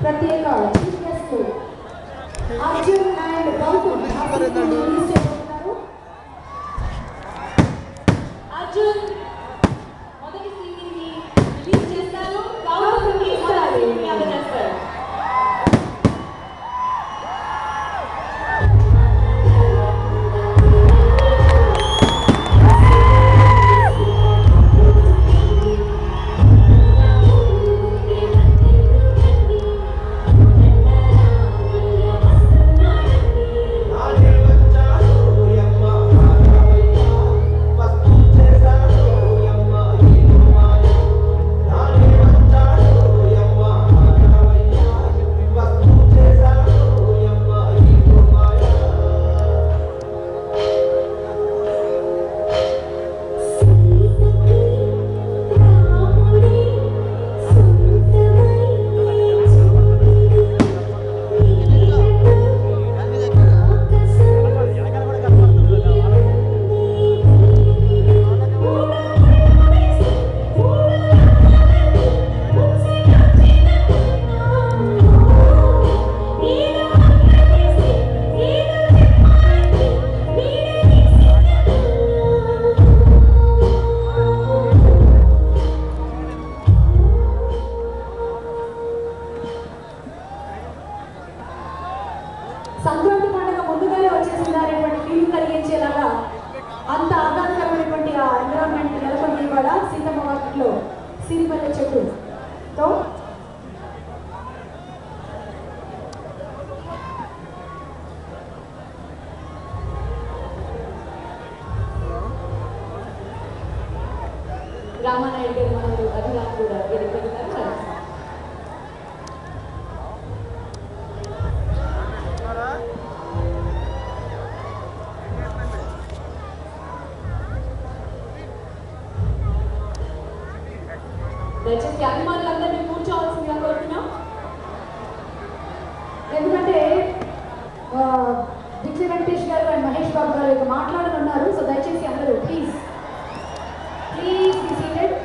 ప్రత్యేక chief guest Arjun and Gautam release చేస్తున్నారు. అర్జున్ మొదటి సీడీని రిలీజ్ చేస్తారు, గౌతమ్ మొదటి సీడీని అందజేస్తారు. సంక్రాంతి పండుగ ముందుగానే వచ్చేసిందనేటువంటి ఫీలింగ్ కలిగించేలాగా అంత ఆహ్లాదకరమైనటువంటి ఆ ఎన్విరాన్మెంట్ నెలకొంది ఇవాళ సీతమ్మ వాకిట్లో సిరిమల్లె చెట్టుతో. రామానాయుడు గారు మనకు అభిరామ్ కూడా వెళ్తున్నారు. దయచేసి అభిమానులందరినీ కూర్చోవాల్సిందిగా కోరుతున్నాం. ఎందుకంటే దీక్ష వెంకటేష్ గారు అండ్ మహేష్ బాబు గారు ఇక మాట్లాడనున్నారు. సో దయచేసి అందరూ please please be seated.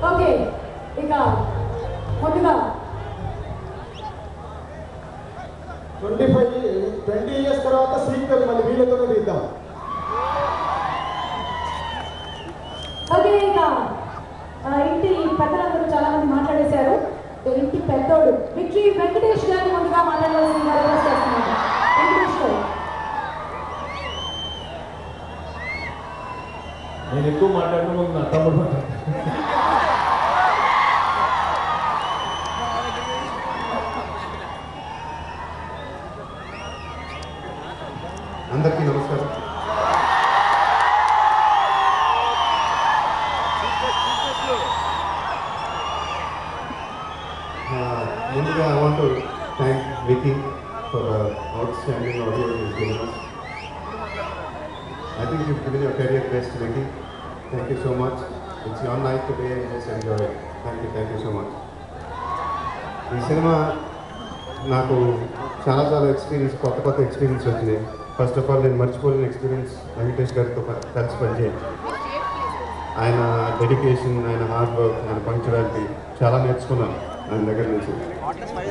Okay, ఇక ముందుగా 20 ఇయర్స్ తర్వాత సీక్వెల్ మళ్ళీ వీళ్ళతోనే తీద్దాం. ఓకే, ఇక ఇంటి పెద్దలందరూ చాలా మంది మాట్లాడేశారు. ఇంటి పెద్దోడు విక్టరీ వెంకటేష్ గారిని ముందుగా మాట్లాడవలసిందిగా రిక్వెస్ట్ చేస్తున్నాను. వెంకటేష్ గారు. నేను ఎక్కువ మాట్లాడడం ముందు నా తమ్ముడు అందరికీ నమస్కారం. ముందుగా I want to thank Vicky for outstanding audio he's given us. I think you've given your career best, Vicky. Thank you so much. It's your night today. Just enjoy it. Thank you so much. ఈ cinema నాకు చాలా experience, కొత్త experience వచ్చింది. First of all నేను మర్చిపోలేని experience Venkatesh గారితో కలిసి పనిచేయండి. ఆయన డెడికేషన్, ఆయన హార్డ్ వర్క్, ఆయన పంక్చువాలిటీ చాలా నేర్చుకున్నాను ఆయన దగ్గర నుంచి.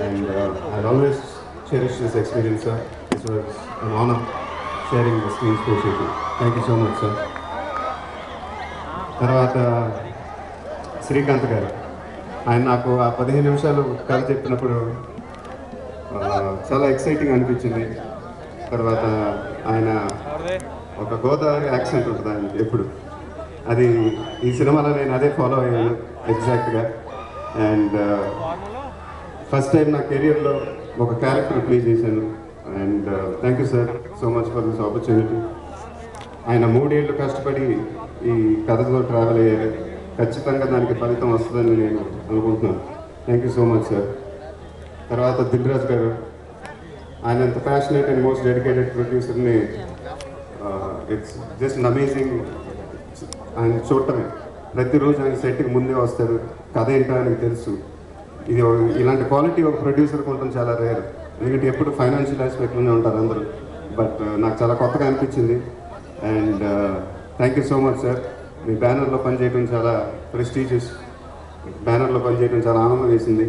And I always cherish this experience sir. This was an honour sharing the screen space with you. Thank you so much sir. తర్వాత శ్రీకాంత్ గారు, ఆయన నాకు ఆ 15 నిమిషాలు కథ చెప్పినప్పుడు చాలా ఎక్సైటింగ్ అనిపించింది. తర్వాత ఆయన ఒక గోదావరి యాక్సెంట్ ఉంటుంది ఆయనకి ఎప్పుడు, అది ఈ సినిమాలో నేను అదే ఫాలో అయ్యాను ఎగ్జాక్ట్గా. అండ్ ఫస్ట్ టైం నా కెరియర్లో ఒక క్యారెక్టర్ ప్లే చేశాను. And thank you sir so much for this opportunity. ఆయన 3 ఏళ్ళు కష్టపడి ఈ కథలో ట్రావెల్ అయ్యారు. ఖచ్చితంగా దానికి ఫలితం వస్తుందని నేను అనుకుంటున్నాను. Thank you so much sir. తర్వాత దిల్రాజ్ గారు, ఆయన ఎంత ప్యాషనేట్ అండ్ మోస్ట్ డెడికేటెడ్ ప్రొడ్యూసర్ని, ఇట్స్ జస్ట్ అమేజింగ్. ఆయన చూడటమే, ప్రతిరోజు ఆయన సెట్కి ముందే వస్తారు, కథ ఏంటో ఆయనకు తెలుసు. ఇది ఇలాంటి క్వాలిటీ ఒక ప్రొడ్యూసర్కి ఉండడం చాలా రేర్, ఎందుకంటే ఎప్పుడు ఫైనాన్షియల్ ఆస్పెక్ట్లోనే ఉంటారు అందరూ. బట్ నాకు చాలా కొత్తగా అనిపించింది. And thank you so much sir. మీ బ్యానర్లో పనిచేయడం చాలా ప్రెస్టీజియస్, బ్యానర్లో పనిచేయడం చాలా ఆనందం వేసింది.